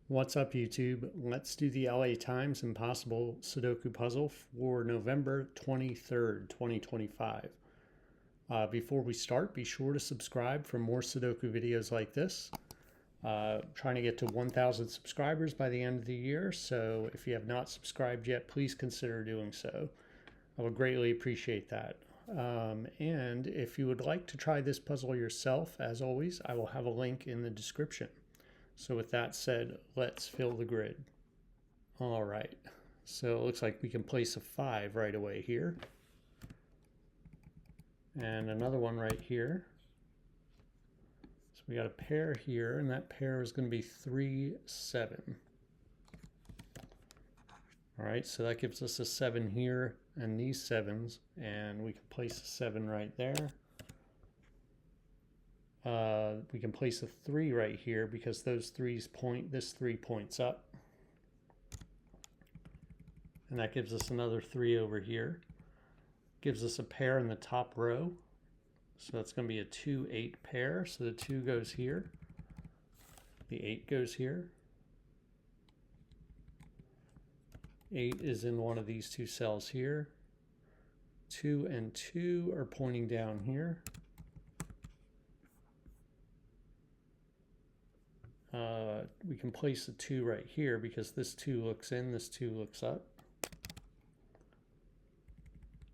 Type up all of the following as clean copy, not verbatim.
What's up, YouTube? Let's do the LA Times Impossible Sudoku puzzle for November 23rd, 2025. Before we start, be sure to subscribe for more Sudoku videos like this. Trying to get to 1,000 subscribers by the end of the year, so if you have not subscribed yet, please consider doing so. I would greatly appreciate that. And if you would like to try this puzzle yourself, as always, I will have a link in the description. So with that said, let's fill the grid. All right, so it looks like we can place a 5 right away here. And another one right here. So we got a pair here, and that pair is going to be 3, 7. All right, so that gives us a 7 here and these 7s, and we can place a 7 right there. We can place a 3 right here because those 3s point, this 3 points up. And that gives us another 3 over here. Gives us a pair in the top row. So that's going to be a 2, 8 pair. So the 2 goes here. The 8 goes here. 8 is in one of these two cells here. 2 and 2 are pointing down here. We can place a 2 right here because this 2 looks in, this 2 looks up.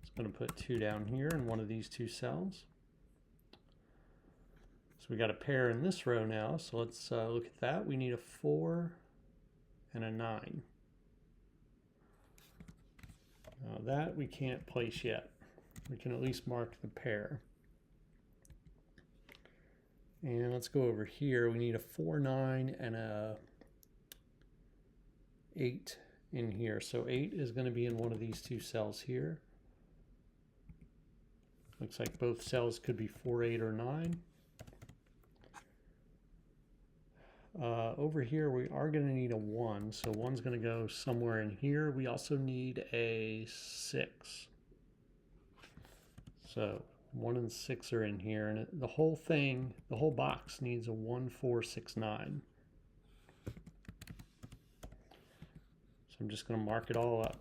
It's going to put 2 down here in one of these two cells. So we got a pair in this row now, so let's look at that. We need a 4 and a 9. Now that we can't place yet. We can at least mark the pair. And let's go over here. We need a 4, 9 and a 8 in here. So 8 is going to be in one of these two cells here. Looks like both cells could be 4, 8, or 9. Over here, we are going to need a 1. So 1's going to go somewhere in here. We also need a 6. So 1 and 6 are in here, and the whole thing, the whole box needs a 1, 4, 6, 9. So I'm just going to mark it all up.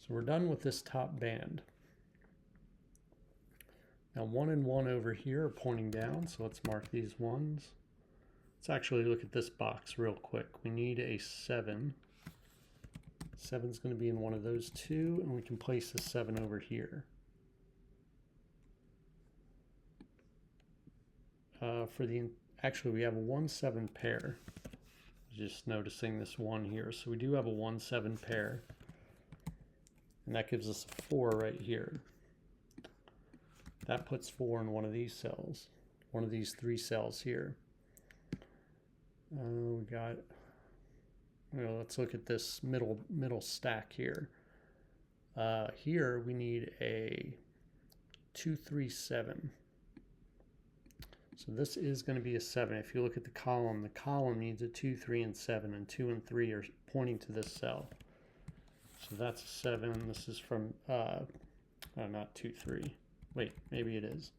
So we're done with this top band. Now 1 and 1 over here are pointing down, so let's mark these ones. Let's actually look at this box real quick. We need a 7. 7's going to be in one of those two, and we can place a 7 over here. Actually, we have a 1, 7 pair. Just noticing this 1 here. So we do have a 1, 7 pair. And that gives us a 4 right here. That puts 4 in one of these cells. One of these 3 cells here. We got... Well, let's look at this middle stack here. Here we need a 2, 3, 7. So this is going to be a 7. If you look at the column needs a 2, 3, and 7, and 2 and 3 are pointing to this cell. So that's a 7. This is from, not 2, 3. Wait, maybe it is.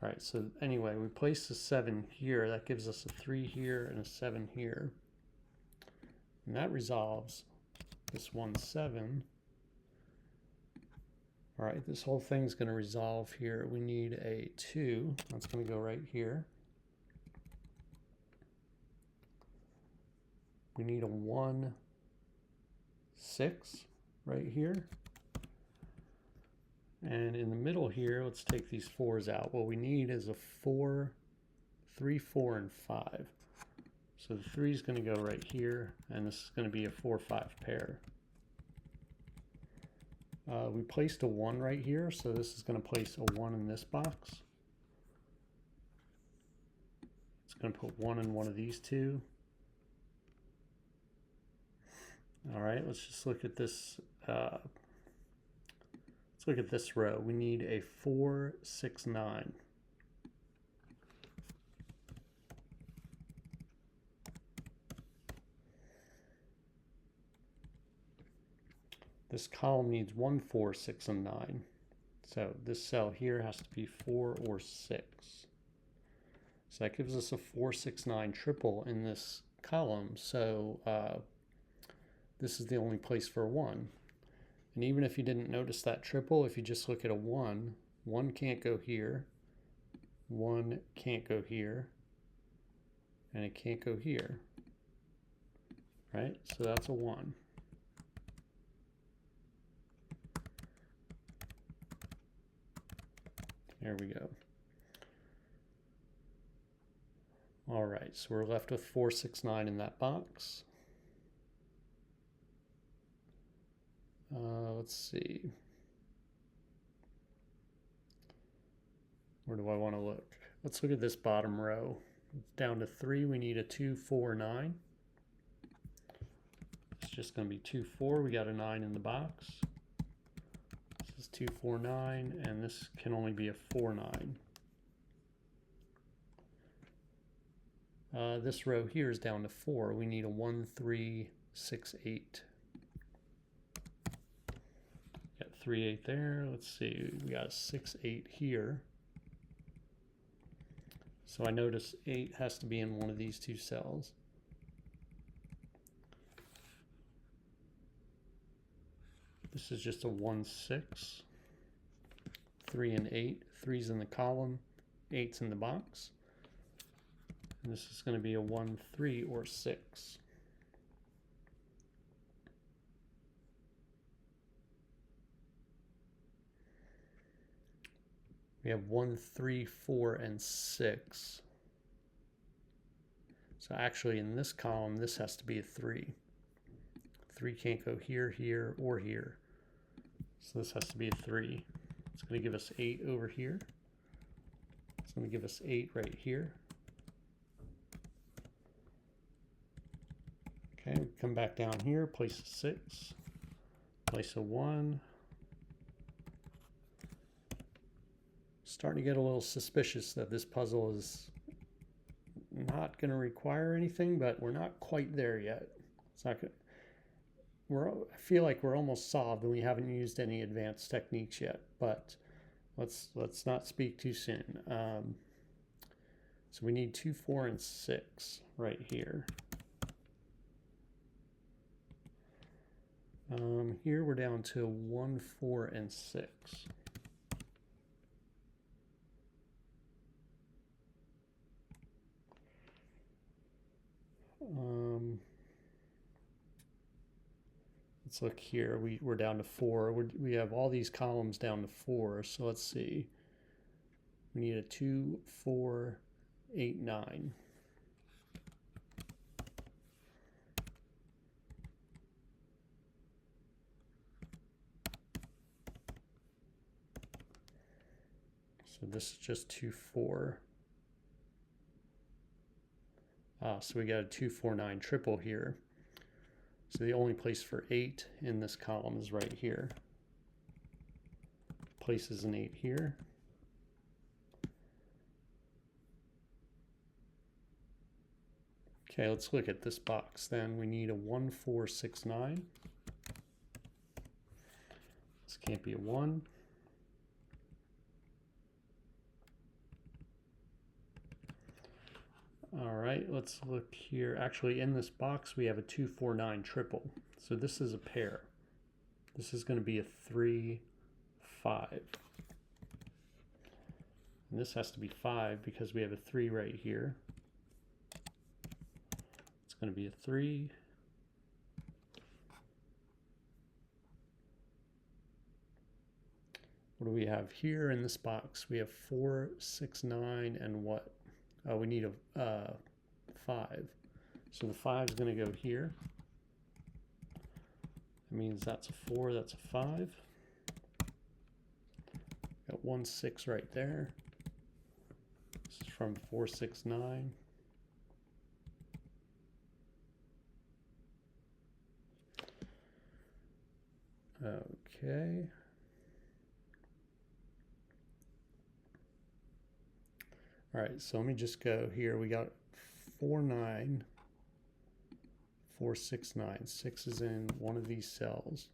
All right, so anyway, we place a 7 here. That gives us a 3 here and a 7 here. And that resolves this 1, 7. All right, this whole thing's going to resolve here. We need a 2. That's going to go right here. We need a 1, 6 right here. And in the middle here, let's take these 4s out. What we need is a 4, 3, 4, and 5. So the 3 is going to go right here, and this is going to be a 4, 5 pair. We placed a 1 right here, so this is going to place a 1 in this box. It's going to put 1 in one of these two. All right, let's just look at this. Let's look at this row. We need a 4, 6, 9. This column needs 1, 4, 6, and 9. So this cell here has to be 4 or 6. So that gives us a 469 triple in this column. So this is the only place for a 1. And even if you didn't notice that triple, if you just look at a 1, 1 can't go here, 1 can't go here, and it can't go here, right? So that's a 1. There we go. All right, so we're left with 469 in that box. Let's see. Where do I want to look? Let's look at this bottom row. It's down to 3. We need a 2, 4, 9. It's just going to be 2, 4. We got a 9 in the box. This is 2, 4, 9, and this can only be a 4, 9. This row here is down to 4. We need a 1, 3, 6, 8. Got 3, 8 there. Let's see. We got a 6, 8 here. So I notice 8 has to be in one of these two cells. This is just a 1, 6. 3 and 8. 3's in the column. 8's in the box. And this is going to be a 1, 3, or 6. We have 1, 3, 4, and 6. So actually in this column, this has to be a 3. 3 can't go here, here, or here. So this has to be a 3. It's going to give us 8 over here. It's going to give us 8 right here. Okay, we come back down here, place a 6, place a 1. Starting to get a little suspicious that this puzzle is not going to require anything, but we're not quite there yet. It's not good. I feel like we're almost solved and we haven't used any advanced techniques yet, but let's not speak too soon. So we need 2, 4, and 6 right here. Here we're down to 1, 4, and 6. Let's look here. We're down to 4. We have all these columns down to 4. So let's see. We need a 2, 4, 8, 9. So this is just 2, 4. So we got a 2, 4, 9 triple here. So the only place for 8 in this column is right here. Places an 8 here. Okay, let's look at this box then. We need a 1, 4, 6, 9. This can't be a 1. All right, let's look here. Actually, in this box, we have a 2, 4, 9 triple. So this is a pair. This is going to be a 3, 5. And this has to be 5 because we have a 3 right here. It's going to be a 3. What do we have here in this box? We have 4, 6, 9, and what? We need a 5. So the 5 is going to go here. That means that's a 4, that's a 5. Got 1, 6 right there. This is from 4, 6, 9. Okay. All right, so let me just go here. We got 4, 9, 4, 6, 9. 6 is in one of these cells.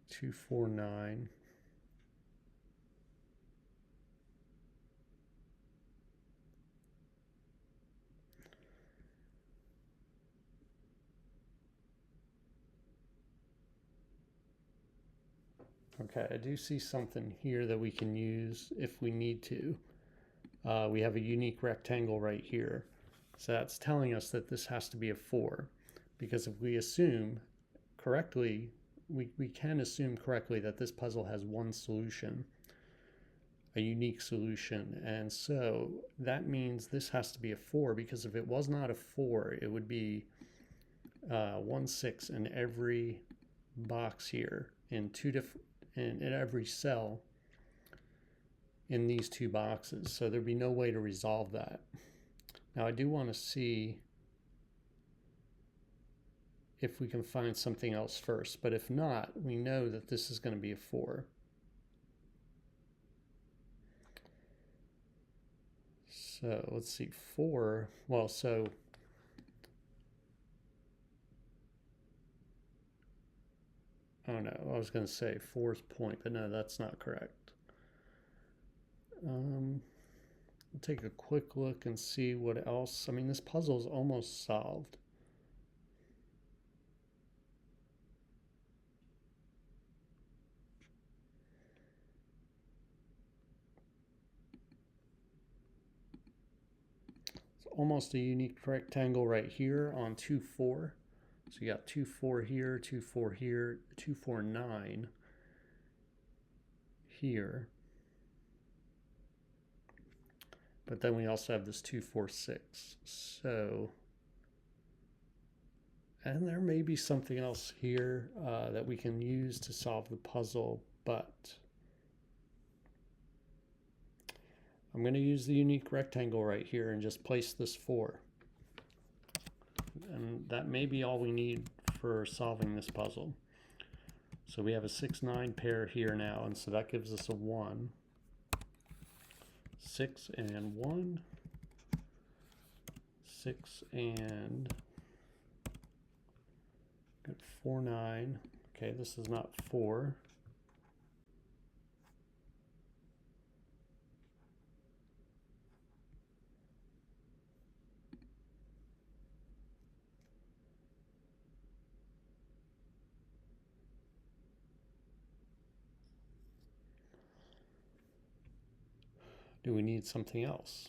2, 4, 9. Okay, I do see something here that we can use if we need to. We have a unique rectangle right here. So that's telling us that this has to be a 4. Because if we assume correctly, we can assume correctly that this puzzle has one solution, a unique solution. And so that means this has to be a 4, because if it was not a 4, it would be 1 6 in every box here, in in every cell in these two boxes. So there'd be no way to resolve that. Now I do want to see if we can find something else first, but if not, we know that this is going to be a 4. So let's see, 4, well, so oh no, I was going to say 4's point, but no, that's not correct. We'll take a quick look and see what else. I mean, this puzzle is almost solved. It's almost a unique rectangle right here on 2 4. So you got 2 4 here, 2 4 here, 2 4 9 here. But then we also have this 2 4 6. So, and there may be something else here that we can use to solve the puzzle, but I'm going to use the unique rectangle right here and just place this 4. And that may be all we need for solving this puzzle. So we have a 6 9 pair here now, and so that gives us a 1. 6 and 1. 6 and 4 9. Okay, this is not 4. Do we need something else?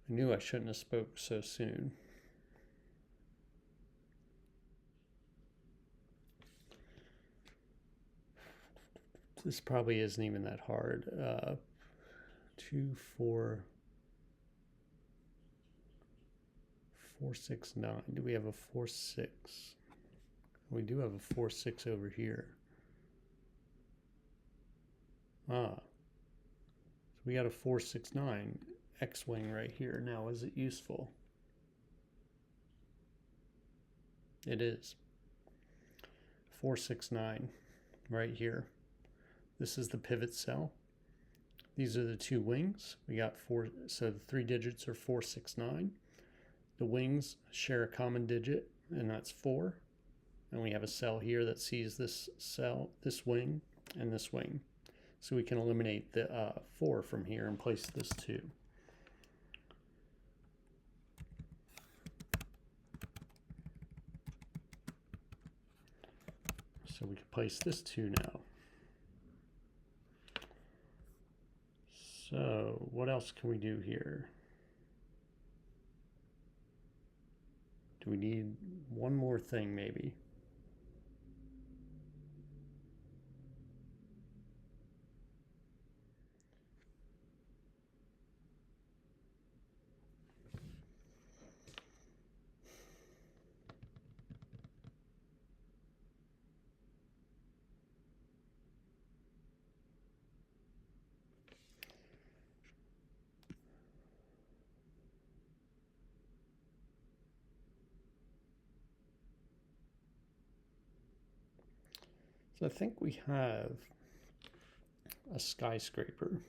I knew I shouldn't have spoke so soon. This probably isn't even that hard. 2 4 4 6 9. Do we have a 4 6? We do have a 4 6 over here. So we got a 4 6 9 X-wing right here. Now, is it useful? It is. 4 6 9 right here. This is the pivot cell. These are the 2 wings. We got 4, so the 3 digits are 4 6 9. The wings share a common digit, and that's 4. And we have a cell here that sees this cell, this wing, and this wing. So we can eliminate the 4 from here and place this 2. So we can place this 2 now. So what else can we do here? Do we need one more thing maybe? So I think we have a skyscraper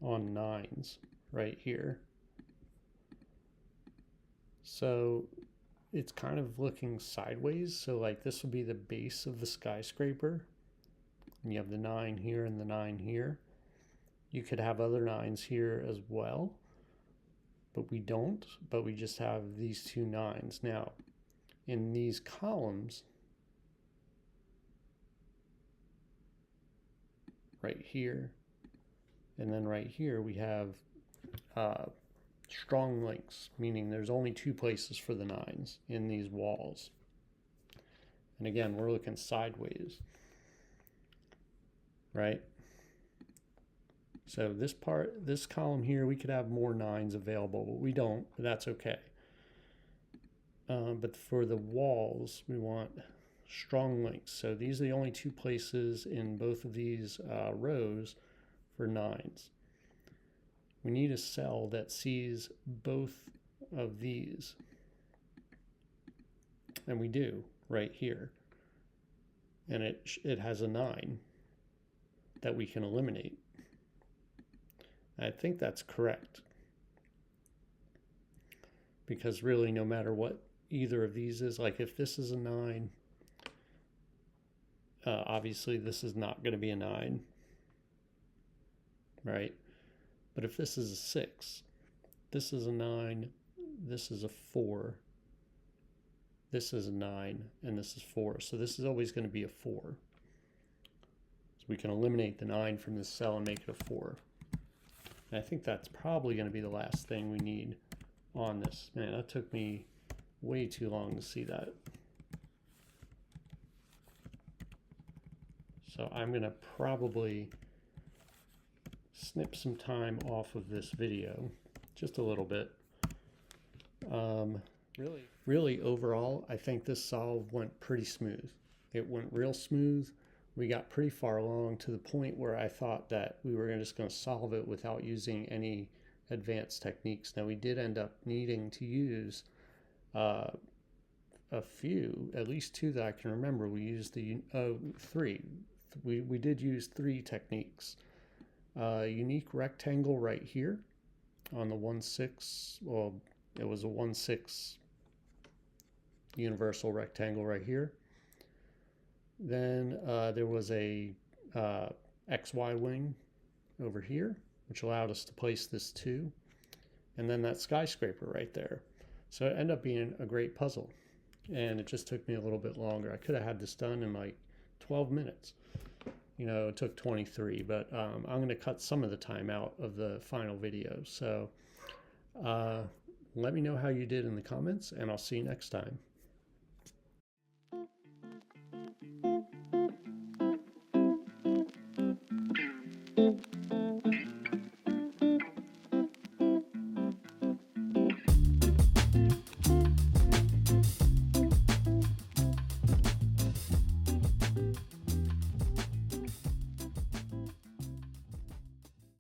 on 9s right here. So it's kind of looking sideways. So like this will be the base of the skyscraper. And you have the 9 here and the 9 here. You could have other 9s here as well, but we don't, but we just have these 2 9s. Now, in these columns, right here, and then right here, we have strong links, meaning there's only 2 places for the 9s in these walls. And again, we're looking sideways, right? So this column here, we could have more 9s available, but we don't, but that's okay. But for the walls, we want strong links. So these are the only 2 places in both of these rows for 9s. We need a cell that sees both of these. And we do right here. And it has a 9 that we can eliminate. I think that's correct. Because really, no matter what either of these is, like if this is a 9, obviously this is not going to be a 9, right? But if this is a 6, this is a 9, this is a 4, this is a 9, and this is 4. So this is always going to be a 4. So we can eliminate the 9 from this cell and make it a 4. And I think that's probably going to be the last thing we need on this. Man, that took me way too long to see that. So I'm going to probably snip some time off of this video, just a little bit. Really overall, I think this solve went pretty smooth. It went real smooth. We got pretty far along to the point where I thought that we were just going to solve it without using any advanced techniques. Now we did end up needing to use a few, at least 2 that I can remember. We used the 3. We did use 3 techniques. Unique rectangle right here on the 1/6. Well, it was a 1/6 universal rectangle right here. Then there was a XY wing over here, which allowed us to place this 2. And then that skyscraper right there. So it ended up being a great puzzle. And it just took me a little bit longer. I could have had this done in like 12 minutes. You know, it took 23, but I'm going to cut some of the time out of the final video. So let me know how you did in the comments, and I'll see you next time.